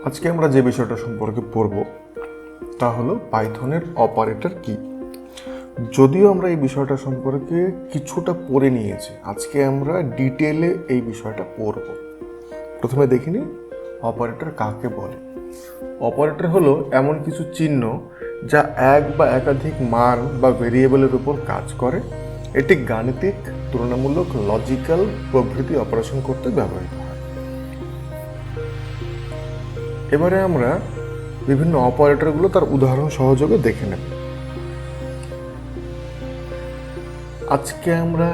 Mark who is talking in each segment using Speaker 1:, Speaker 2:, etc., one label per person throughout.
Speaker 1: আজকে আমরা যে বিষয়টা সম্পর্কে পড়ব তা হলো পাইথনের অপারেটর কি। যদিও আমরা এই বিষয়টা সম্পর্কে কিছুটা পড়ে নিয়েছি, আজকে আমরা ডিটেলে এই বিষয়টা পড়ব। প্রথমে দেখে নিই অপারেটর কাকে বলে। অপারেটর হলো এমন কিছু চিহ্ন যা এক বা একাধিক মান বা ভেরিয়েবলের উপর কাজ করে। এটি গাণিতিক, তুলনামূলক, লজিক্যাল প্রভৃতি অপারেশন করতে ব্যবহৃত হয়। এবারে আমরা বিভিন্ন অপারেটরগুলো তার উদাহরণ সহযোগে দেখে নেব। আজকে আমরা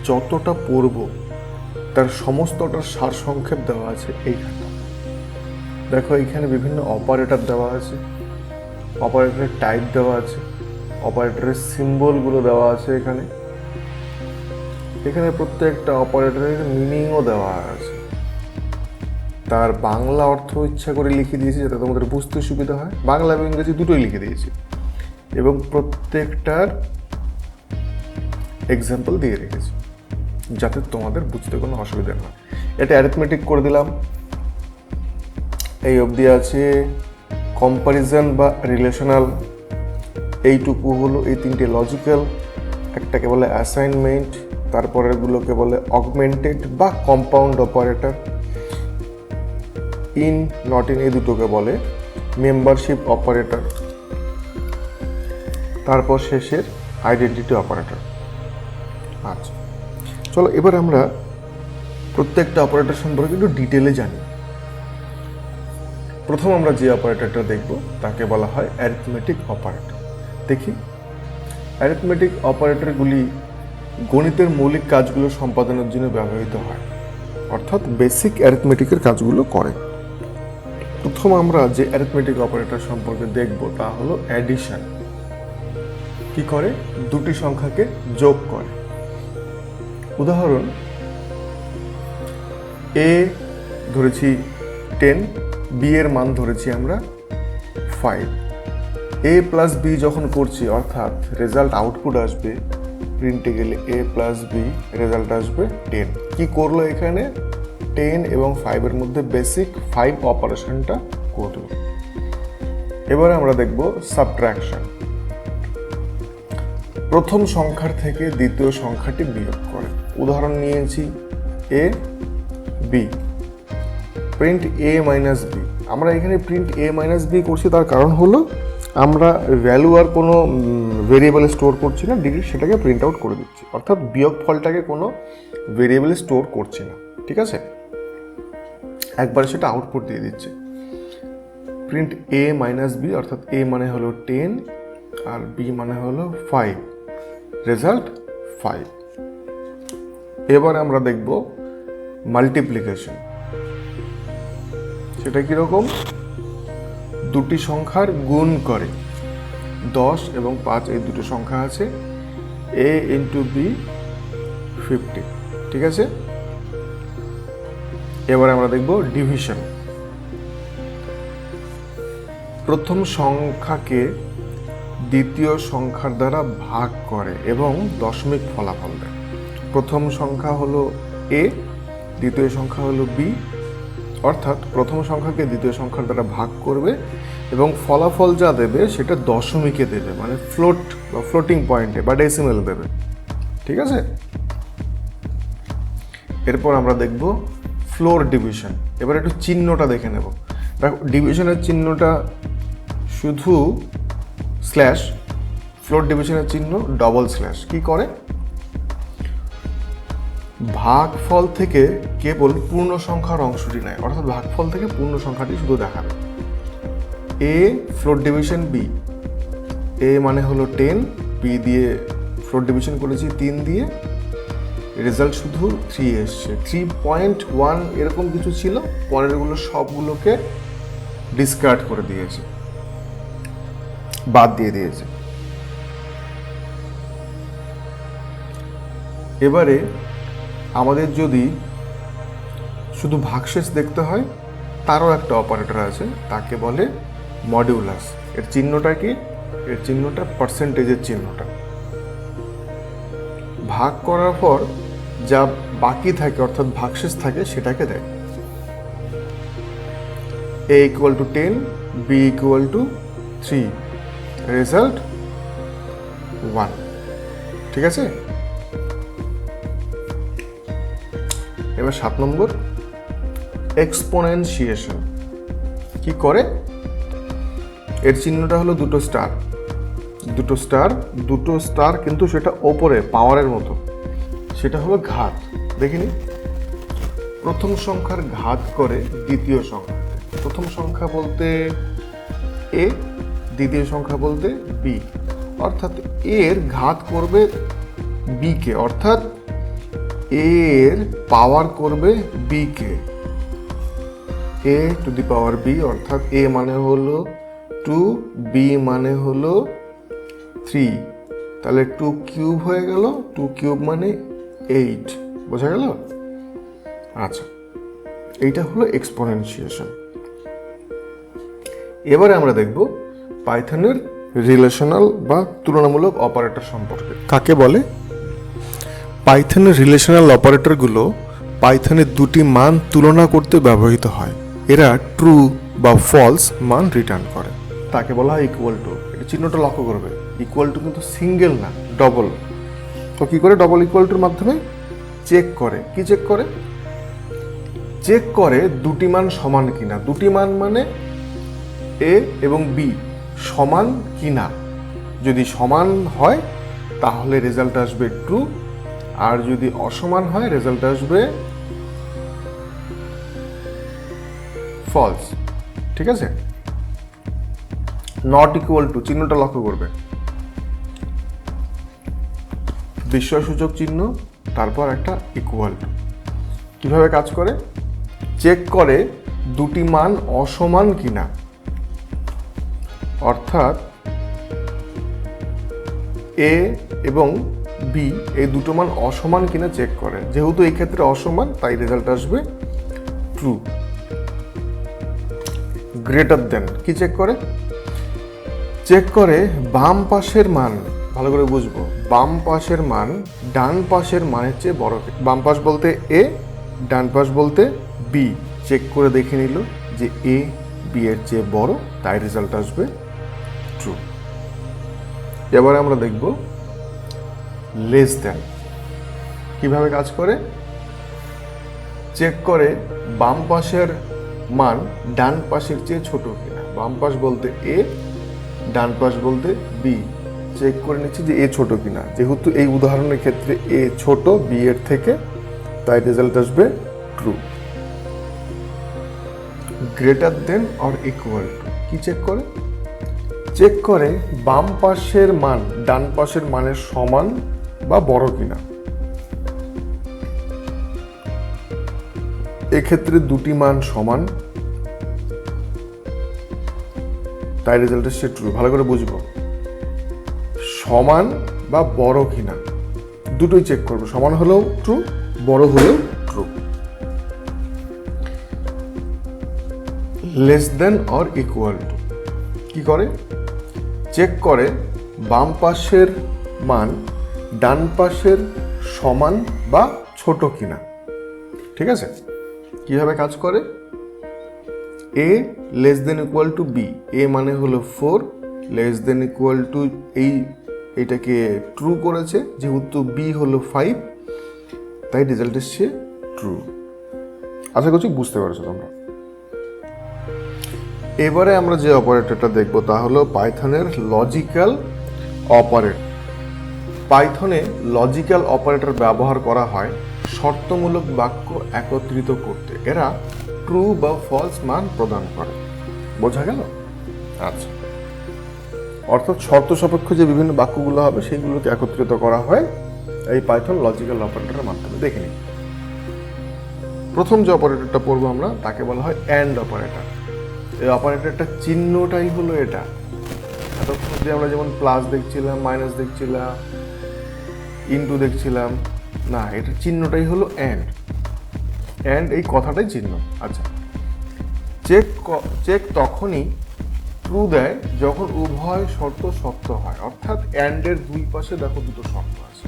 Speaker 1: যতটা পড়ব তার সমস্তটার সারসংক্ষেপ দেওয়া আছে এইখানে। দেখো এইখানে বিভিন্ন অপারেটর দেওয়া আছে, অপারেটরের টাইপ দেওয়া আছে, অপারেটরের সিম্বলগুলো দেওয়া আছে। এখানে প্রত্যেকটা অপারেটরের মিনিংও দেওয়া আছে, তার বাংলা অর্থ ইচ্ছা করে লিখে দিয়েছি যাতে তোমাদের বুঝতে সুবিধা হয়। বাংলা এবং ইংরেজি দুটোই লিখে দিয়েছি এবং প্রত্যেকটার এক্সাম্পল দিয়ে রেখেছি যাতে তোমাদের বুঝতে কোনো অসুবিধা না হয়। এটা অ্যারিথমেটিক করে দিলাম। এই অবধি আছে কম্পারিজন বা রিলেশনাল, এইটুকু হলো এই তিনটে লজিক্যাল। একটাকে বলে অ্যাসাইনমেন্ট, তারপরেরগুলোকে বলে অগমেন্টেড বা compound operator. In, not in, এই দুটোকে বলে মেম্বারশিপ অপারেটর। তারপর শেষের আইডেন্টিটি অপারেটর। আচ্ছা, চলো এবার আমরা প্রত্যেকটা অপারেটর সম্পর্কে একটু ডিটেলে জানি। প্রথম আমরা যে অপারেটরটা দেখব তাকে বলা হয় অ্যারিথমেটিক অপারেটর। দেখি, অ্যারিথমেটিক অপারেটরগুলি গণিতের মৌলিক কাজগুলো সম্পাদনের জন্য ব্যবহৃত হয়, অর্থাৎ বেসিক অ্যারিথমেটিকের কাজগুলো করে। প্রথম আমরা যে অ্যারিথমেটিক অপারেটর সম্পর্কে দেখব তা হলো অ্যাডিশন। কি করে? দুটি সংখ্যাকে যোগ করে। উদাহরণ, এ ধরেছি 10, বি এর মান ধরেছি আমরা 5। এ প্লাস বি যখন করছি, অর্থাৎ রেজাল্ট আউটপুট আসবে, প্রিন্টে গেলে এ প্লাস বি, রেজাল্ট আসবে 10। কি করলো এখানে? 10 এবং 5-এর মধ্যে বেসিক 5 অপারেশনটা করলো। এবারে আমরা দেখব সাবট্রাকশন। প্রথম সংখ্যার থেকে দ্বিতীয় সংখ্যাটি বিয়োগ করে। উদাহরণ নিয়েছি A B, print A minus B. আমরা এখানে প্রিন্ট এ মাইনাস বি করছি, তার কারণ হলো আমরা ভ্যালু আর কোনো ভেরিয়েবলে স্টোর করছি না, ডিরেক্ট সেটাকে প্রিন্ট আউট করে দিচ্ছি, অর্থাৎ বিয়োগ ফলটাকে কোনো ভেরিয়েবলে স্টোর করছি না। ঠিক আছে, একবার সেটা আউটপুট দিয়ে দিচ্ছে। প্রিন্ট এ মাইনাস বি, অর্থাৎ এ মানে হলো 10 আর বি মানে হলো 5, রেজাল্ট 5। এবার আমরা দেখব মাল্টিপ্লিকেশন। সেটা কিরকম? দুটি সংখ্যার গুণ করে। 10 এবং 5 এই দুটো সংখ্যা আছে, a ইন্টু বি 50। ঠিক আছে, এবার আমরা দেখব ডিভিশন। প্রথম সংখ্যাকে দ্বিতীয় সংখ্যার দ্বারা ভাগ করে এবং দশমিক ফলাফল দেয়। প্রথম সংখ্যা হলো এ, দ্বিতীয় সংখ্যা হলো বি, অর্থাৎ প্রথম সংখ্যাকে দ্বিতীয় সংখ্যার দ্বারা ভাগ করবে এবং ফলাফল যা দেবে সেটা দশমিকে দেবে, মানে ফ্লোট বা ফ্লোটিং পয়েন্টে বা ডেসিমেল দেবে। ঠিক আছে, এরপর আমরা দেখব ফ্লোর ডিভিশন। এবার একটু চিহ্নটা দেখে নেব। দেখো, ডিভিশনের চিহ্নটা শুধু স্ল্যাশ, ফ্লোর ডিভিশনের চিহ্ন ডবল স্ল্যাশ। কি করে? ভাগফল থেকে কেবল পূর্ণ সংখ্যার অংশটি নেয়, অর্থাৎ ভাগফল থেকে পূর্ণ সংখ্যাটি শুধু দেখাবে। এ ফ্লোর ডিভিশন বি, এ মানে হলো 10, বি দিয়ে ফ্লোর ডিভিশন করেছি 3 দিয়ে, রেজাল্ট শুধু 3 এসছে। 3.1 এরকম কিছু ছিল, পরেরগুলো সবগুলোকে ডিসকার্ড করে দিয়েছে, বাদ দিয়ে দিয়েছে। এবারে আমাদের যদি শুধু ভাগশেষ দেখতে হয়, তারও একটা অপারেটর আছে, তাকে বলে মডিউলাস। এর চিহ্নটা কি? এর চিহ্নটা পার্সেন্টেজের চিহ্নটা। ভাগ করার পর যা বাকি থাকে, অর্থাৎ ভাগশেষ থাকে, সেটাকে দেয়। a equal to 10, b equal to 3, result 1। ঠিক আছে, এবার 7 নম্বর এক্সপোনেনশিয়েশন। কি করে? এর চিহ্নটা হলো দুটো স্টার কিন্তু সেটা ওপরে পাওয়ারের মতো, সেটা হলো ঘাত। দেখিনি, প্রথম সংখ্যার ঘাত করে দ্বিতীয় সংখ্যা। প্রথম সংখ্যা বলতে এ, দ্বিতীয় সংখ্যা বলতে বি, অর্থাৎ এর ঘাত করবে বি কে, অর্থাৎ এর পাওয়ার করবে বি কে, a to the power b, অর্থাৎ a মানে হলো 2, b মানে হলো 3, তাহলে 2 কিউব হয়ে গেল, 2 কিউব মানে 8, বোঝা গেল? আচ্ছা, এইটা হলো এক্সপোনেনশিয়েশন। এবারে আমরা দেখব পাইথনের রিলেশনাল বা তুলনামূলক অপারেটর সম্পর্কে। কাকে বলে? পাইথনের রিলেশনাল অপারেটরগুলো পাইথনের দুটি মান তুলনা করতে ব্যবহৃত হয়। এরা ট্রু বা ফলস মান রিটার্ন করে, তাকে বলা হয় ইকুয়াল টু। এটা চিহ্নটা লক্ষ্য করবে, ইকুয়াল টু কিন্তু সিঙ্গেল না, ডবল। তো কি করে? ডবল ইকুয়াল টুর মাধ্যমে চেক করে। কি চেক করে? চেক করে দুটি মান সমান কিনা। দুটি মান মানে এ এবং বি সমান কিনা। যদি সমান হয় তাহলে রেজাল্ট আসবে ট্রু, আর যদি অসমান হয় রেজাল্ট আসবে ফলস। ঠিক আছে, নট ইকুয়াল টু চিহ্নটা লক্ষ্য করবে, বিস্ময়সূচক চিহ্ন, তারপর একটা ইকুয়াল টু। কিভাবে কাজ করে? চেক করে দুটি মান অসমান কিনা, অর্থাৎ এ এবং বি এই দুটো মান অসমান কিনা চেক করে। যেহেতু এই ক্ষেত্রে অসমান, তাই রেজাল্ট আসবে ট্রু। গ্রেটার দেন কি চেক করে? চেক করে বাম পাশের মান, ভালো করে বুঝবো, বাম পাশের মান ডান পাশের মানের চেয়ে বড়। বাম পাশ বলতে এ, ডান পাশ বলতে বি। চেক করে দেখে নিল যে এ বি এর চেয়ে বড়, তাই রেজাল্ট আসবে ট্রু। এবারে আমরা দেখব লেস দেন কিভাবে কাজ করে। চেক করে বাম পাশের মান ডান পাশের চেয়ে ছোট কিনা। বাম পাশ বলতে এ, ডান পাশ বলতে বি। চেক করে নিচ্ছি যে এ ছোট কিনা। যেহেতু এই উদাহরণের ক্ষেত্রে এ ছোট বি এর থেকে, তাই রেজাল্ট আসবে true. Greater than or equal to কি চেক করে? চেক করে বাম পাশের মান ডান পাশের মানের সমান বা বড় কিনা। এক্ষেত্রে দুটি মান সমান, তাই রেজাল্ট আসছে ট্রু। ভালো করে বুঝবো, সমান বা বড় কিনা দুটোই চেক করবো। সমান হলেও ট্রু, বড় হলেও true. Less than or equal to কি করে? চেক করে বাম পাশের মান ডান পাশের সমান বা ছোট কিনা। ঠিক আছে, কিভাবে কাজ করে? A less than equal to B. A মানে হলো 4, লেস দেন ইকুয়াল টু এইটাকে ট্রু করেছে, যেহেতু বি হলো 5, তাই রেজাল্ট এসছে ট্রু। আশা করছি বুঝতে পারছো তোমরা। এবারে আমরা যে অপারেটরটা দেখব তা হলো পাইথনের লজিক্যাল অপারেটর। পাইথনে লজিক্যাল অপারেটর ব্যবহার করা হয় শর্তমূলক বাক্য একত্রিত করতে। এরা ট্রু বা ফলস মান প্রদান করে। বোঝা গেল? আচ্ছা, অর্থাৎ শর্ত সাপেক্ষ যে বিভিন্ন বাক্যগুলো হবে সেগুলোকে একত্রিত করা হয় এই পাইথন লজিক্যাল অপারেটরের মাধ্যমে। দেখে নিই, প্রথম যে অপারেটরটা পড়বো আমরা তাকে বলা হয় অ্যান্ড অপারেটর। এই অপারেটরটা চিহ্নটাই হলো এটা। এতক্ষণ যে আমরা যেমন প্লাস দেখছিলাম, মাইনাস দেখছিলাম, ইনটু দেখছিলাম, না, এটা চিহ্নটাই হলো অ্যান্ড। অ্যান্ড এই কথাটাই চিহ্ন। আচ্ছা, চেক তখনই ট্রু দেয় যখন উভয় শর্ত সত্য হয়, অর্থাৎ অ্যান্ডের দুই পাশে দেখো দুটো শর্ত আছে।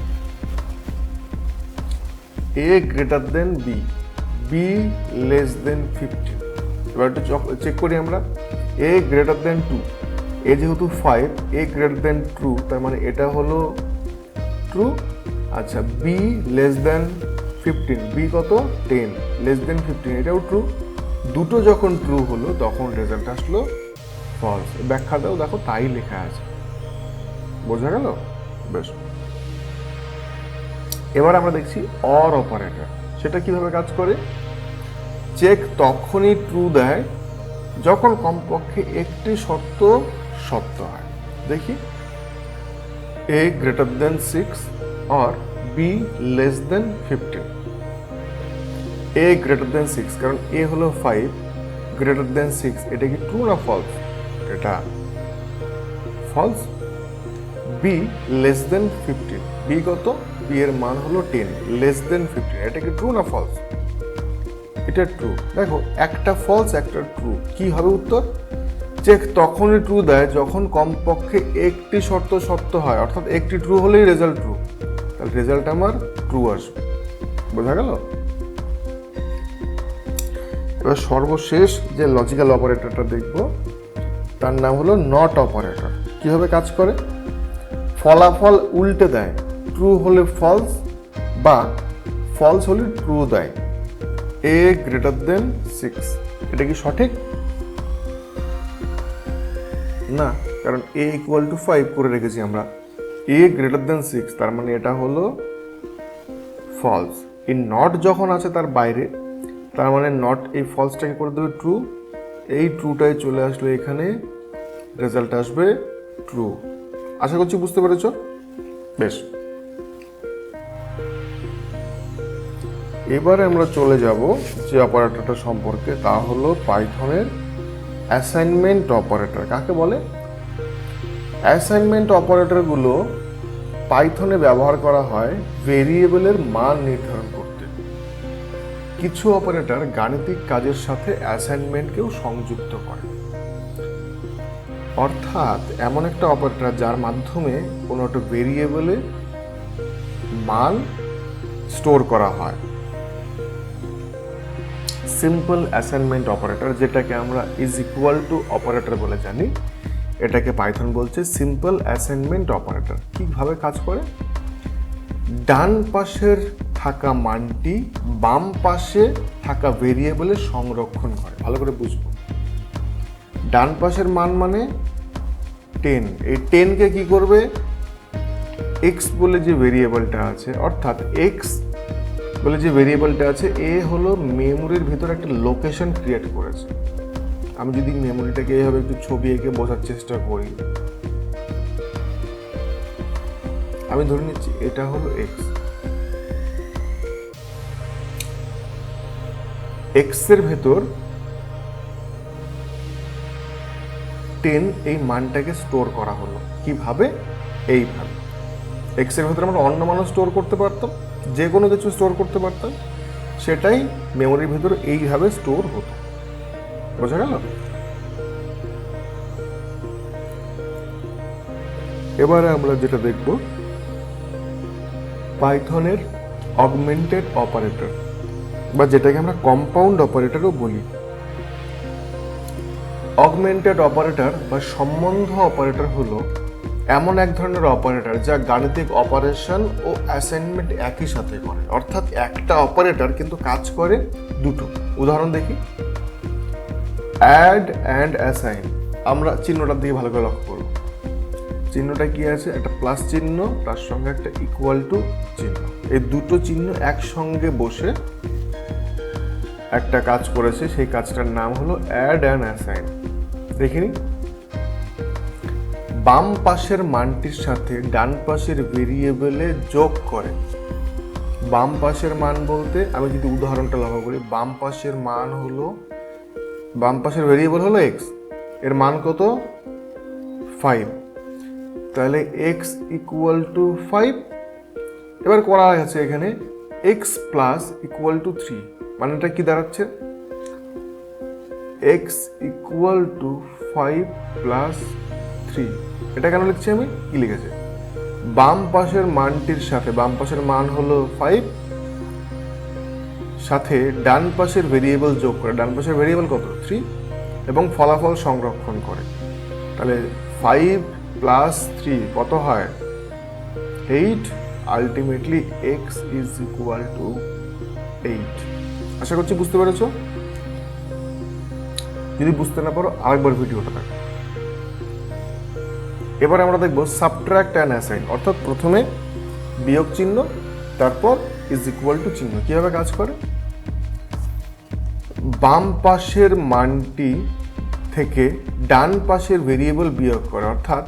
Speaker 1: A greater than B, B less than 15, এবার একটু চেক করি আমরা, এ গ্রেটার দেন 2, এ যেহেতু 5, এ গ্রেটার দেন ট্রু, তার মানে এটা হলো ট্রু। আচ্ছা, বি লেস দেন 15, বি কত 10, লেস দেন 15, এটাও ট্রু। দুটো যখন ট্রু হলো তখন রেজাল্ট আসলো ফলস। ব্যাখ্যাটাও দেখো তাই লেখা আছে, বোঝা গেল? বেশ, এবার আমরা দেখছি অর অপারেটর। সেটা কিভাবে কাজ করে? চেক তখনই ট্রু দেয় যখন কমপক্ষে একটি শর্ত সত্য হয়। দেখি, A greater than 6 or B less than 15। A greater than 6, কারণ এ হলো 5, গ্রেটার দেন 6, এটা কি ট্রু না ফলস? এটা false. B less than 15, b কত? বি এর মান হলো 10, লেস দেন 15, এটা কি ট্রু না ফলস? এটা ট্রু। দেখো, একটা ফলস একটা ট্রু, কি হবে উত্তর? চেক তখনই ট্রু দেয় যখন কমপক্ষে একটি শর্ত সত্য হয়, অর্থাৎ একটি ট্রু হলেই রেজাল্ট ট্রু, তাহলে রেজাল্ট আমার ট্রু আসবে। বোঝা গেল? এবার সর্বশেষ যে লজিক্যাল অপারেটরটা দেখব, তার নাম হলো নট অপারেটর। কিভাবে কাজ করে? ফলাফল উল্টে দেয়, ট্রু হলে ফলস বা ফলস হলে ট্রু দেয়। এ গ্রেটার দেন 6, এটা কি সঠিক? না, কারণ এ ইকুয়াল টু 5 করে রেখেছি আমরা। এ গ্রেটার দেন 6, তার মানে এটা হলো ফলস। এই নট যখন আছে তার বাইরে, তার মানে নট এই ফলসটাকে করে দেবে ট্রু, এই ট্রুটাই চলে আসলো এখানে, রেজাল্ট আসবে ট্রু। আশা করছি বুঝতে পেরেছ? বেশ, এবারে আমরা চলে যাব যে অপারেটরটা সম্পর্কে, তা হলো পাইথনের অ্যাসাইনমেন্ট অপারেটর। কাকে বলে? অ্যাসাইনমেন্ট অপারেটরগুলো পাইথনে ব্যবহার করা হয় ভেরিয়েবলের মান নির্ধারণ করতে। কিছু অপারেটর গাণিতিক কাজের সাথে অ্যাসাইনমেন্টকেও সংযুক্ত করে, অর্থাৎ এমন একটা অপারেটর যার মাধ্যমে কোনো একটা ভেরিয়েবলে মান স্টোর করা হয়। সিম্পল অ্যাসাইনমেন্ট অপারেটর, যেটাকে আমরা ইজ ইকুয়াল টু অপারেটর বলে জানি, এটাকে পাইথন বলছে সিম্পল অ্যাসাইনমেন্ট অপারেটর। কিভাবে কাজ করে? ডান পাশের থাকা মানটি বাম পাশে থাকা ভেরিয়েবলে সংরক্ষণ করে। ভালো করে বুঝবো, ডান পাশের মান মানে 10, এই 10কে কি করবে? এক্স বলে যে ভেরিয়েবলটা আছে, অর্থাৎ এক্স বলে যে ভেরিয়েবলটা আছে, এ হলো মেমোরির ভিতরে একটা লোকেশন ক্রিয়েট করেছে। আমি যদি মেমোরিটাকে এইভাবে একটু ছবি এঁকে বোঝার চেষ্টা করি, আমি ধরে নিচ্ছি এটা হলো এক্স। এক্স এর ভেতর 10 এই মানটাকে স্টোর করা হলো। কিভাবে? এইভাবে। এক্স এর ভেতরে আমরা অন্য মান স্টোর করতে পারতাম, যে কোনো কিছু স্টোর করতে পারতাম, সেটাই মেমোরির ভেতরে এইভাবে স্টোর হতো। বোঝা গেল? এবারে আমরা যেটা দেখব, পাইথনের অগমেন্টেড অপারেটর, বা যেটাকে আমরা কম্পাউন্ড অপারেটরও বলি। অগমেন্টেড অপারেটর বা সম্বন্ধ অপারেটর হলো এমন এক ধরনের অপারেটর যা গাণিতিক অপারেশন ও অ্যাসাইনমেন্ট একই সাথে করে, অর্থাৎ একটা অপারেটর কিন্তু কাজ করে দুটো। উদাহরণ দেখি, অ্যাড অ্যান্ড অ্যাসাইন। আমরা চিহ্নটার দিকে ভালো করে লক্ষ্য করব। চিহ্নটা কি আছে? একটা প্লাস চিহ্ন, তার সঙ্গে একটা ইকুয়াল টু চিহ্ন। এই দুটো চিহ্ন একসঙ্গে বসে একটা কাজ করেছে, সেই কাজটার নাম হলো অ্যাড অ্যান্ড অ্যাসাইন। দেখিনি, বাম পাশের মানটির সাথে ডান পাশের ভেরিয়েবলে যোগ করে। বাম পাশের মান বলতে আমি যদি উদাহরণটা লক্ষ্য করি, বাম পাশের মান হলো, বাম পাশের ভেরিয়েবল হলো এক্স, এর মান কত? 5, তাহলে এক্স ইকুয়াল টু 5। এবার করা আছে এখানে এক্স প্লাস ইকুয়াল টু 3, মানেটা কি দাঁড়াচ্ছে? X equal to 5 plus 3। এটা কেন লিখছি আমি? কি লিখেছে? বাম পাশের মানটির সাথে, বাম পাশের মান হলো 5, সাথে ডান পাশের ভেরিয়েবল যোগ করে, ডান পাশের ভেরিয়েবল কত 3, এবং ফলাফল সংরক্ষণ করে। তাহলে 5 প্লাস 3 কত হয় 8, ultimately x is equal to 8। আশা করছি বুঝতে পেরেছো। যদি বুঝতে না পারো আরেকবার ভিডিওটা দেখো। এবার আমরা দেখব সাবট্রাক্ট অ্যান্ড অ্যাসাইন, অর্থাৎ প্রথমে বিয়োগ চিহ্ন তারপর ইজ ইকুয়াল টু চিহ্ন কিভাবে কাজ করে। বাম পাশের মানটি থেকে ডান পাশের ভেরিয়েবল বিয়োগ করে, অর্থাৎ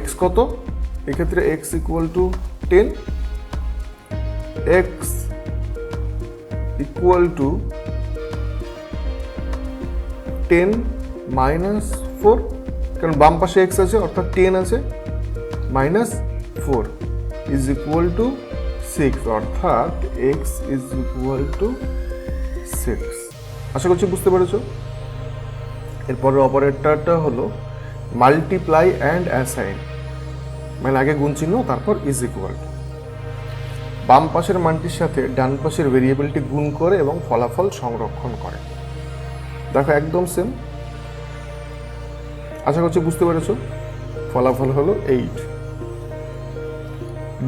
Speaker 1: x কত, এক্ষেত্রে x equal to 10, x equal to 10 minus 4, কারণ বাম পাশে x আছে অর্থাৎ 10 আছে, মাইনাস 4 ইজ ইকুয়াল টু 6, অর্থাৎ x ইজ ইকুয়াল টু 6। আশা করছি বুঝতে পেরেছো। এরপরে অপারেটরটা হলো মাল্টিপ্লাই অ্যান্ড অ্যাসাইন, মানে আগে গুণ চিহ্ন তারপর ইজ ইকুয়াল টু। বাম পাশের মানটির সাথে ডান পাশের ভেরিয়েবলটি গুণ করে এবং ফলাফল সংরক্ষণ করে। দেখো একদম সেম। আশা করছি বুঝতে পেরেছো। ফলাফল হলো 8।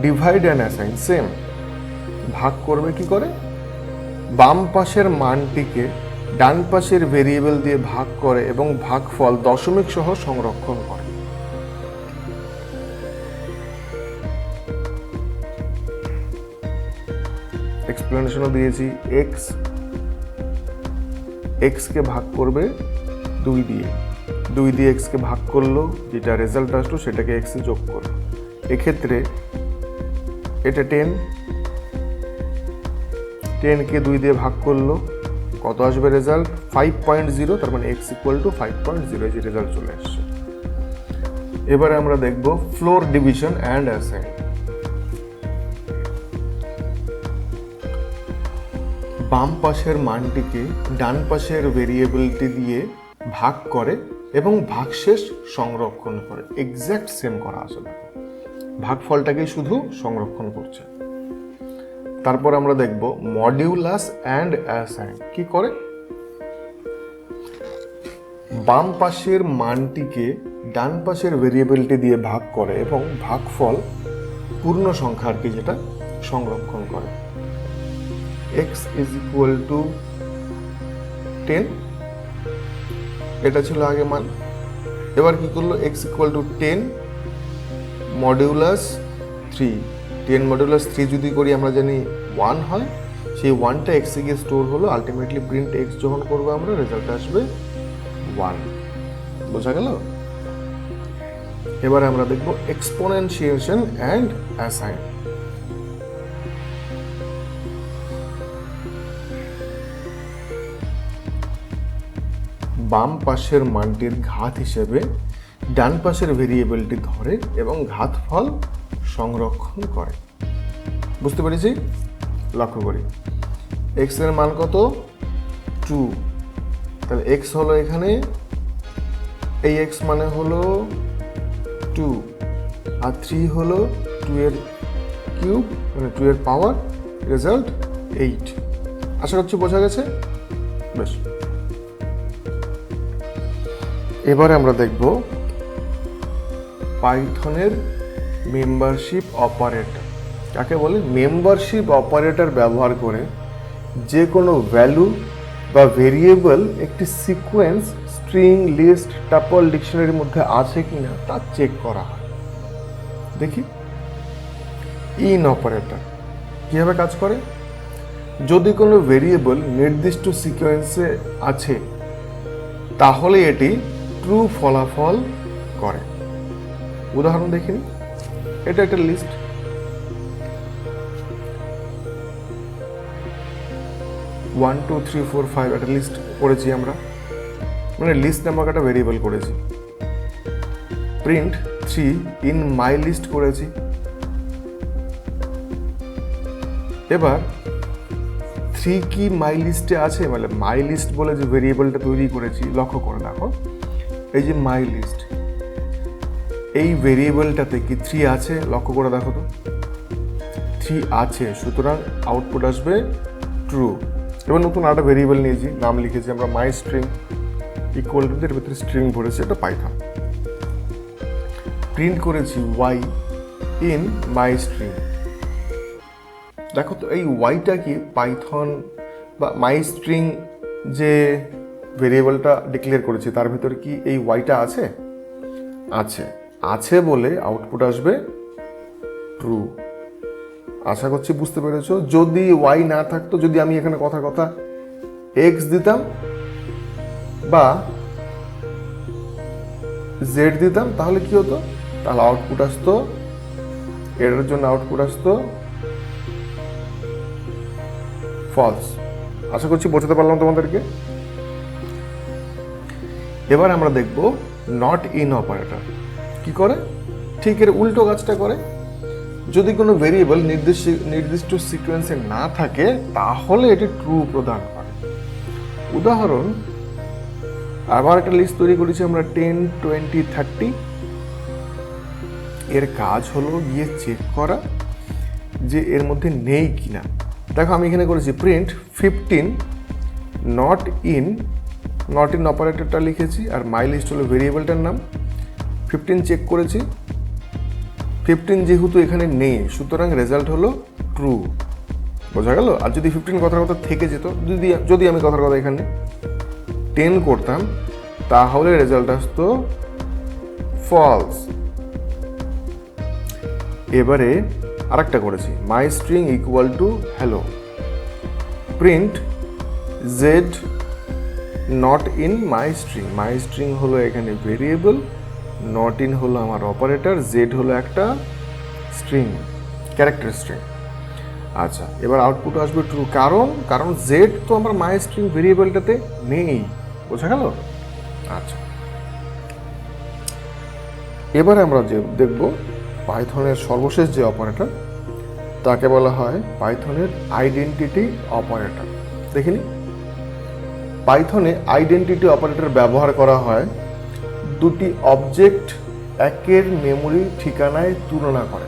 Speaker 1: ডিভাইড অ্যান্ড অ্যাসাইন সেম, ভাগ করবে কি করে, বাম পাশের মানটিকে ডান পাশের ভেরিয়েবল দিয়ে ভাগ করে এবং ভাগফল দশমিক সহ সংরক্ষণ করে। এক্সপ্লেনেশনও দিয়েছি। x কে ভাগ করবে 2 দিয়ে, 2 দিয়ে x কে ভাগ করলো, যেটা রেজাল্ট আসলো সেটাকে x এ যোগ করলো। এক্ষেত্রে এটা 10 কে 2 দিয়ে ভাগ করলো, কত আসবে রেজাল্ট 5.0, তার মানে x ইকুয়াল টু 5.0, এই যে রেজাল্ট চলে আসছে। এবারে আমরা দেখব ফ্লোর ডিভিশন অ্যান্ড অ্যাসাইন। বাম পাশের মানটিকে ডান পাশের ভেরিয়েবলটি দিয়ে ভাগ করে এবং ভাগশেষ সংরক্ষণ করে। এক্স্যাক্ট সেম করা আছে, দেখো ভাগফলটাকেই শুধু সংরক্ষণ করছে। তারপর আমরা দেখব মডিউলাস অ্যান্ড অ্যাসাইন কি করে। বাম পাশের মানটিকে ডান পাশের ভেরিয়েবলটি দিয়ে ভাগ করে এবং ভাগফল পূর্ণ সংখ্যা আর কি যেটা সংরক্ষণ করে। x ইজ ইকুয়াল টু 10, এটা ছিল আগে মান। এবার কি করলো, x equal to 10 modulus 3, 10 modulus 3 যদি করি আমরা জানি 1 হয়, সেই 1টা x এ গিয়ে স্টোর হলো, আলটিমেটলি প্রিন্ট x যখন করবো আমরা রেজাল্ট আসবে 1। বোঝা গেল। এবারে আমরা দেখব এক্সপোনেনশিয়েশন অ্যান্ড অ্যাসাইন। বাম পাশের মানটির ঘাত হিসেবে ডান পাশের ভেরিয়েবলটি ধরে এবং ঘাতফল সংরক্ষণ করে। বুঝতে পেরেছি। লক্ষ্য করি x এর মান কত 2, তাহলে x হলো এখানে, এই x মানে হলো 2 আর 3 হলো 2 এর কিউব, মানে 2 এর পাওয়ার, রেজাল্ট 8। আশা করছি বোঝা গেছে। বেশ, এবারে আমরা দেখব পাইথনের মেম্বারশিপ অপারেটর। কাকে বলে? মেম্বারশিপ অপারেটর ব্যবহার করে যে কোনো ভ্যালু বা ভেরিয়েবল একটি সিকোয়েন্স, স্ট্রিং, লিস্ট, টাপল, ডিকশনারির মধ্যে আছে কিনা তা চেক করা হয়। দেখি ইন অপারেটর কিভাবে কাজ করে। যদি কোনো ভেরিয়েবল নির্দিষ্ট সিকোয়েন্সে আছে তাহলে এটি ট্রু ফলাফল করে। উদাহরণ দেখিনি, এটা একটা list, one two three four five একটা লিস্ট করেছি আমরা, মানে লিস্ট নামক একটা ভেরিয়েবল করেছি। প্রিন্ট 3 ইন মাই লিস্ট করেছি। এবার 3 কি মাই লিস্টে আছে, মানে মাই লিস্ট বলে যে ভেরিয়েবলটা তৈরি করেছি, লক্ষ্য করে দেখো এই যে মাই লিস্ট, এই ভেরিয়েবলটাতে কি 3 আছে? লক্ষ্য করে দেখো তো, 3 আছে, সুতরাং আউটপুট আসবে ট্রু। এবার নতুন আরেকটা ভেরিয়েবল নিয়েছি, নাম লিখেছি আমরা মাই স্ট্রিং, ইকুয়াল টু এর ভিতরে স্ট্রিং ভরেছে, এটা পাইথন। প্রিন্ট করেছি ওয়াই ইন মাই স্ট্রিং। দেখো তো এই ওয়াইটা কি পাইথন বা মাই স্ট্রিং যে ভেরিয়েবলটা ডিক্লেয়ার করেছি তার ভিতরে কি এই ওয়াইটা আছে? আছে, আছে বলে আউটপুট আসবে ট্রু। আশা করছি বুঝতে পেরেছো। যদি ওয়াই না থাকতো, যদি আমি এখানে কথা কথা এক্স দিতাম বা জেড দিতাম, তাহলে কি হতো? তাহলে আউটপুট আসতো, এর জন্য আউটপুট আসতো ফলস। আশা করছি বোঝাতে পারলাম তোমাদেরকে। এবার আমরা দেখব নট ইন অপারেটর কি করে। ঠিক এর উল্টো কাজটা করে। যদি কোনো ভেরিয়েবল নির্দিষ্ট সিকোয়েন্সে না থাকে তাহলে এটি ট্রু প্রদান করে। উদাহরণ, আবার একটা লিস্ট তৈরি করেছি আমরা 10, 20, 30। এর কাজ হলো গিয়ে চেক করা যে এর মধ্যে নেই কিনা। দেখো আমি এখানে করেছি প্রিন্ট 15 নট ইন অপারেটরটা লিখেছি, আর মাই লিস্ট হলো ভেরিয়েবলটার নাম। 15 চেক করেছি, 15 যেহেতু এখানে নেই সুতরাং রেজাল্ট হলো ট্রু। বোঝা গেল? আর যদি 15 কথার কথা থেকে যেত, যদি আমি কথার কথা এখানে 10 করতাম তাহলে রেজাল্ট আসতো ফলস। এবারে আরেকটা করেছি my string equal to hello, print Z not in my string হলো এখানে ভেরিয়েবল, নট ইন হলো আমার অপারেটর, জেড হলো একটা স্ট্রিং, ক্যারেক্টার স্ট্রিং। আচ্ছা, এবার আউটপুট আসবে ট্রু, কারণ জেড তো আমার মাই স্ট্রিং ভেরিয়েবলটাতে নেই। বোঝা গেল? আচ্ছা, এবারে আমরা যে দেখব পাইথনের সর্বশেষ যে অপারেটর তাকে বলা হয় পাইথনের আইডেন্টিটি অপারেটর। দেখিনি, পাইথনে আইডেন্টিটি অপারেটর ব্যবহার করা হয় দুটি অবজেক্ট একের মেমোরি ঠিকানায় তুলনা করে।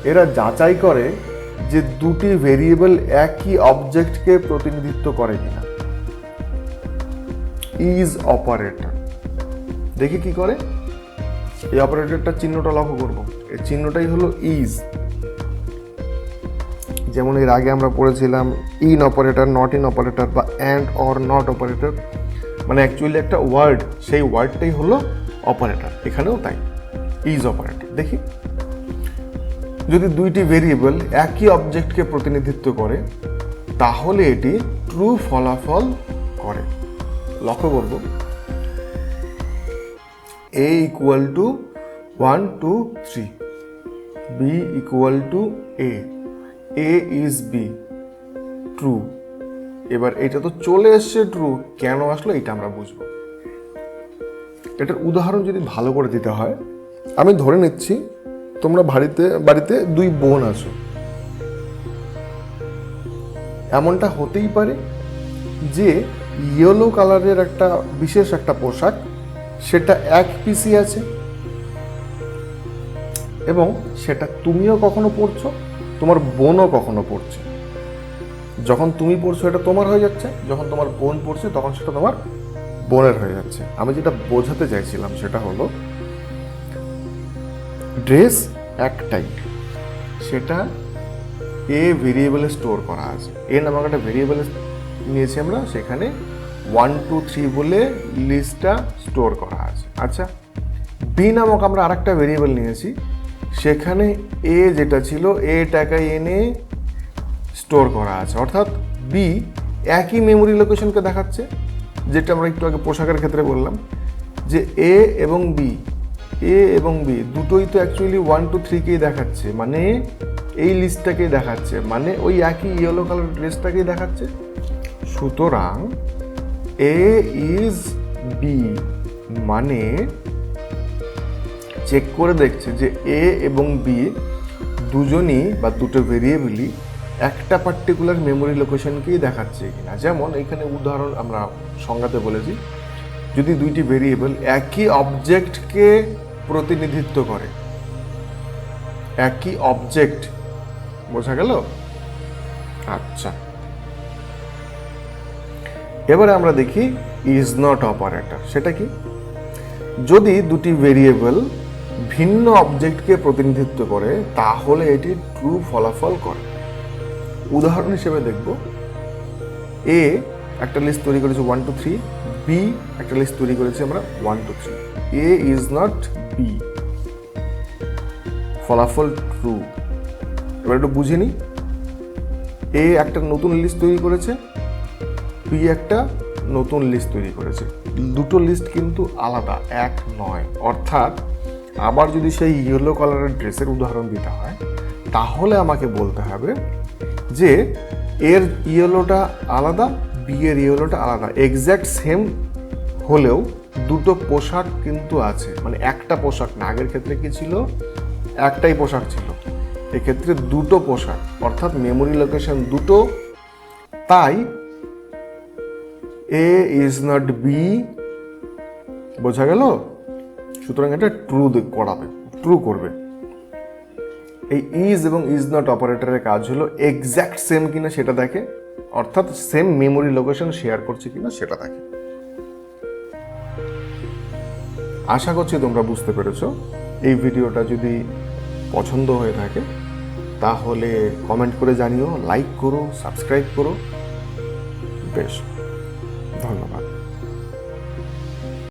Speaker 1: এরা যাচাই করে যে দুটি ভেরিয়েবল একই অবজেক্টকে প্রতিনিধিত্ব করে কিনা। ইজ অপারেটর দেখি কি করে। এই অপারেটরটার চিহ্নটা লক্ষ্য করব, এই চিহ্নটাই হলো ইজ। যেমন এর আগে আমরা পড়েছিলাম in operator, not in operator বা অ্যান্ড অর নট অপারেটর, মানে অ্যাকচুয়ালি একটা ওয়ার্ড, সেই ওয়ার্ডটাই হলো অপারেটর। এখানেও তাই, ইজ অপারেটর। দেখি, যদি দুইটি ভেরিয়েবল একই অবজেক্টকে প্রতিনিধিত্ব করে তাহলে এটি ট্রু ফলাফল করে। লক্ষ্য করব, a equal to 1, 2, 3, b equal to a is b, true. এবার এটা তো চলে এসছে ট্রু, কেন আসলো এটা আমরা বুঝবো। এটার উদাহরণ যদি ভালো করে দিতে হয়, আমি ধরে নিচ্ছি তোমরা বাড়িতে দুই বোন আছো। এমনটা হতেই পারে যে ইয়েলো কালারের একটা বিশেষ একটা পোশাক, সেটা এক পিসি আছে এবং সেটা তুমিও কখনো পরছো, তোমার বোনও কখনো পরছে। যখন তুমি পরছো এটা তোমার হয়ে যাচ্ছে, যখন তোমার বোন পরছে তখন সেটা তোমার বোনের হয়ে যাচ্ছে। আমি যেটা বোঝাতে চাইছিলাম সেটা হলো ড্রেস একটাই, সেটা এ ভেরিয়েবলে স্টোর করা আছে। এ নামক একটা ভেরিয়েবলে নিয়েছি আমরা, সেখানে 1, 2, 3 বলে লিস্টটা স্টোর করা আছে। আচ্ছা, বি নামক আমরা আরেকটা ভেরিয়েবল নিয়েছি, সেখানে এ যেটা ছিল এটাকে এনে স্টোর করা আছে। অর্থাৎ বি একই মেমোরি লোকেশনকে দেখাচ্ছে, যেটা আমরা একটু আগে পোশাকের ক্ষেত্রে বললাম যে এ এবং বি দুটোই তো অ্যাকচুয়ালি 1, 2, 3কেই দেখাচ্ছে, মানে এই লিস্টটাকেই দেখাচ্ছে, মানে ওই একই ইয়েলো কালার ড্রেসটাকেই দেখাচ্ছে। সুতরাং এ ইজ বি মানে চেক করে দেখছে যে এ এবং বি দুজনই বা দুটো ভেরিয়েবলই একটা পার্টিকুলার মেমোরি লোকেশনকেই দেখাচ্ছে কিনা। যেমন এখানে উদাহরণ আমরা সংজ্ঞাতে বলেছি, যদি দুইটি ভেরিয়েবল একই অবজেক্টকে প্রতিনিধিত্ব করে, একই অবজেক্ট। বোঝা গেল? আচ্ছা, এবারে আমরা দেখি ইজ নট অপারেটর। সেটা কি? যদি দুটি ভেরিয়েবল ভিন্ন অবজেক্টকে প্রতিনিধিত্ব করে তাহলে এটি ট্রু ফলাফল করে। উদাহরণ হিসেবে দেখব, এ একটা লিস্ট তৈরি করেছে 1 2 3, বি একটা লিস্ট তৈরি করেছি আমরা 1 2 3। এ ইজ নট বি, ফলাফল ট্রু। এবার একটু বুঝে নিই, এ একটা নতুন লিস্ট তৈরি করেছে, বি একটা নতুন লিস্ট তৈরি করেছে, দুটো লিস্ট কিন্তু আলাদা, এক নয়। অর্থাৎ আবার যদি সেই ইয়েলো কালারের ড্রেসের উদাহরণ দিতে হয় তাহলে আমাকে বলতে হবে যে এর ইয়েলোটা আলাদা, বি এর ইয়েলোটা আলাদা। এক্স্যাক্ট সেম হলেও দুটো পোশাক কিন্তু আছে, মানে একটা পোশাক না। আগের ক্ষেত্রে কি ছিল? একটাই পোশাক ছিল, এক্ষেত্রে দুটো পোশাক, অর্থাৎ মেমোরি লোকেশন দুটো। তাই এ ইজ নট বি, বোঝা গেল? সুতরাং এটা ট্রু করাবে, ট্রু করবে। এই ইজ এবং ইজ নট অপারেটরের কাজ হলো এক্স্যাক্ট সেম কিনা সেটা দেখে, অর্থাৎ সেম মেমোরি লোকেশন শেয়ার করছে কিনা সেটা দেখে। আশা করছি তোমরা বুঝতে পেরেছো। এই ভিডিওটা যদি পছন্দ হয়ে থাকে তাহলে কমেন্ট করে জানিও, লাইক করো, সাবস্ক্রাইব করো। বেশ।